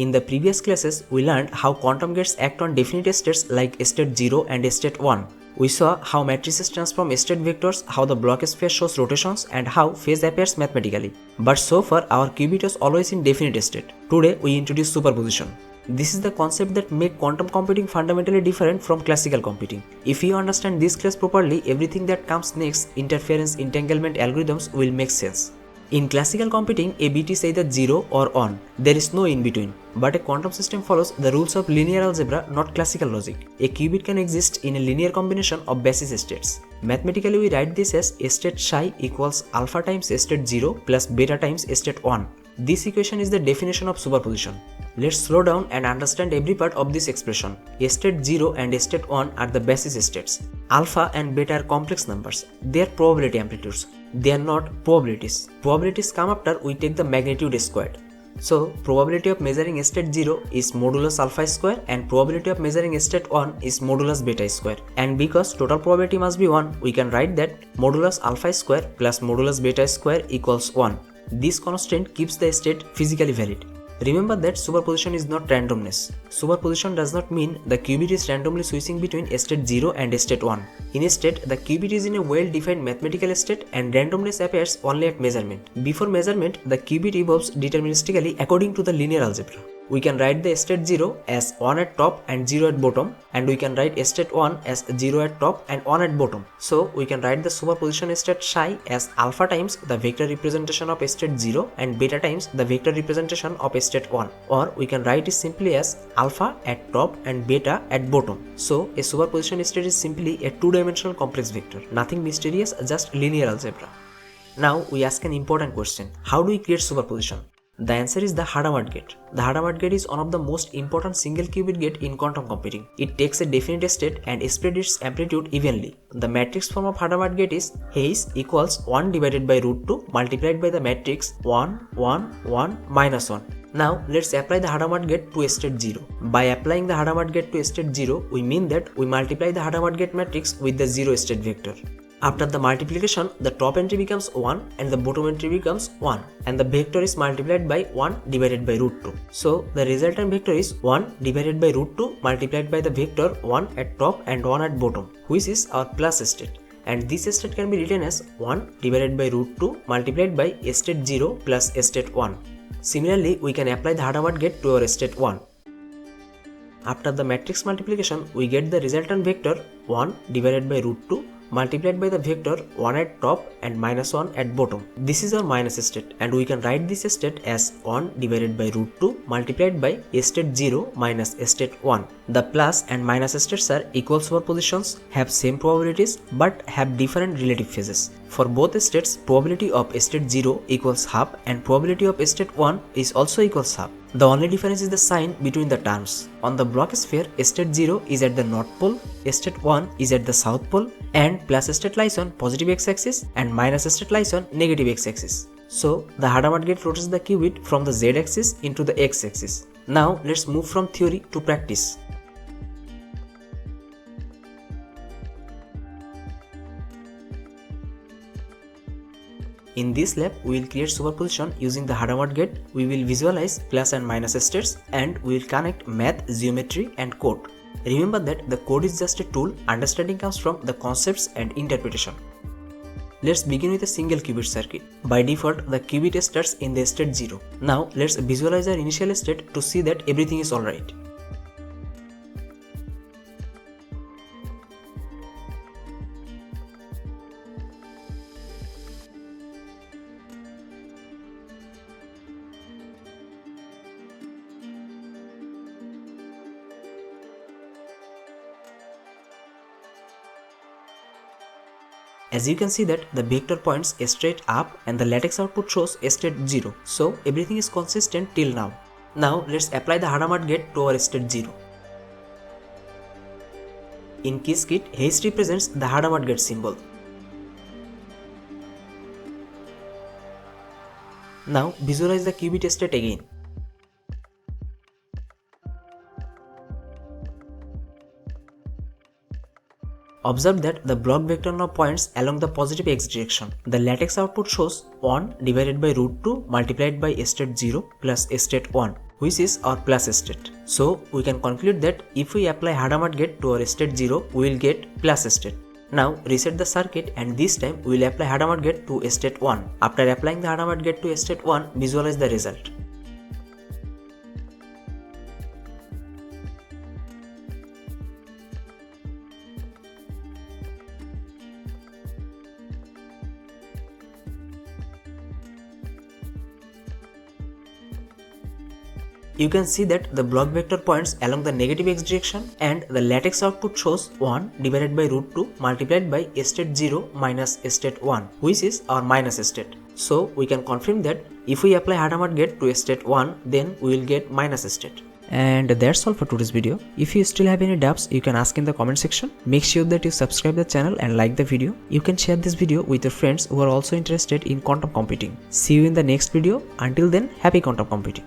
In the previous classes, we learned how quantum gates act on definite states like state 0 and state 1. We saw how matrices transform state vectors, how the block space shows rotations, and how phase appears mathematically. But so far, our qubit is always in definite state. Today, we introduce superposition. This is the concept that makes quantum computing fundamentally different from classical computing. If you understand this class properly, everything that comes next, interference, entanglement algorithms, will make sense. In classical computing, a bit is either 0 or 1. There is no in between. But a quantum system follows the rules of linear algebra, not classical logic. A qubit can exist in a linear combination of basis states. Mathematically, we write this as state psi equals alpha times state 0 plus beta times state 1. This equation is the definition of superposition. Let's slow down and understand every part of this expression. State 0 and state 1 are the basis states. Alpha and beta are complex numbers. They are probability amplitudes. They are not probabilities. Probabilities come after we take the magnitude squared. So, probability of measuring state 0 is modulus alpha square and probability of measuring state 1 is modulus beta square. And because total probability must be 1, we can write that modulus alpha square plus modulus beta square equals 1. This constant keeps the state physically valid. Remember that superposition is not randomness. Superposition does not mean the qubit is randomly switching between state 0 and state 1. Instead, the qubit is in a well-defined mathematical state and randomness appears only at measurement. Before measurement, the qubit evolves deterministically according to the linear algebra. We can write the state 0 as 1 at top and 0 at bottom, and we can write state 1 as 0 at top and 1 at bottom. So we can write the superposition state psi as alpha times the vector representation of state 0 and beta times the vector representation of state 1. Or we can write it simply as alpha at top and beta at bottom. So a superposition state is simply a two-dimensional complex vector. Nothing mysterious, just linear algebra. Now we ask an important question. How do we create superposition? The answer is the Hadamard gate. The Hadamard gate is one of the most important single qubit gate in quantum computing. It takes a definite state and spreads its amplitude evenly. The matrix form of Hadamard gate is Hayes equals 1 divided by root 2 multiplied by the matrix 1, 1, 1, minus 1. Now let's apply the Hadamard gate to state 0. By applying the Hadamard gate to state 0, we mean that we multiply the Hadamard gate matrix with the 0 state vector. After the multiplication, the top entry becomes 1 and the bottom entry becomes 1, and the vector is multiplied by 1 divided by root 2. So the resultant vector is 1 divided by root 2 multiplied by the vector 1 at top and 1 at bottom, which is our plus state. And this state can be written as 1 divided by root 2 multiplied by state 0 plus state 1. Similarly, we can apply the Hadamard gate to our state 1. After the matrix multiplication, we get the resultant vector 1 divided by root 2 multiplied by the vector 1 at top and minus 1 at bottom. This is our minus state, and we can write this state as 1 divided by root 2 multiplied by state 0 minus state 1. The plus and minus states are equal superpositions, have same probabilities but have different relative phases. For both states, probability of state 0 equals half and probability of state 1 is also equals half. The only difference is the sign between the terms. On the block sphere, state 0 is at the north pole, state 1 is at the south pole, and plus state lies on positive x-axis and minus state lies on negative x-axis. So the Hadamard gate rotates the qubit from the z-axis into the x-axis. Now let's move from theory to practice. In this lab, we will create superposition using the Hadamard gate. We will visualize plus and minus states, and we will connect math, geometry and code. Remember that the code is just a tool, understanding comes from the concepts and interpretation. Let's begin with a single qubit circuit. By default, the qubit starts in the state 0. Now let's visualize our initial state to see that everything is alright. As you can see that the vector points straight up and the lattice output shows state 0. So everything is consistent till now. Now let's apply the Hadamard gate to our state 0. In Qiskit, Hayes represents the Hadamard gate symbol. Now visualize the qubit state again. Observe that the block vector now points along the positive x direction. The lattice output shows 1 divided by root 2 multiplied by state 0 plus state 1. which is our plus state. So we can conclude that if we apply Hadamard gate to our state 0, we will get plus state. Now reset the circuit, and this time we will apply Hadamard gate to state 1. After applying the Hadamard gate to state 1, visualize the result. You can see that the block vector points along the negative x direction, and the lattice output shows 1 divided by root 2 multiplied by state 0 minus state 1, which is our minus state. So we can confirm that if we apply Hadamard gate to state 1, then we will get minus state. And that's all for today's video. If you still have any doubts, you can ask in the comment section. Make sure that you subscribe the channel and like the video. You can share this video with your friends who are also interested in quantum computing. See you in the next video. Until then, happy quantum computing.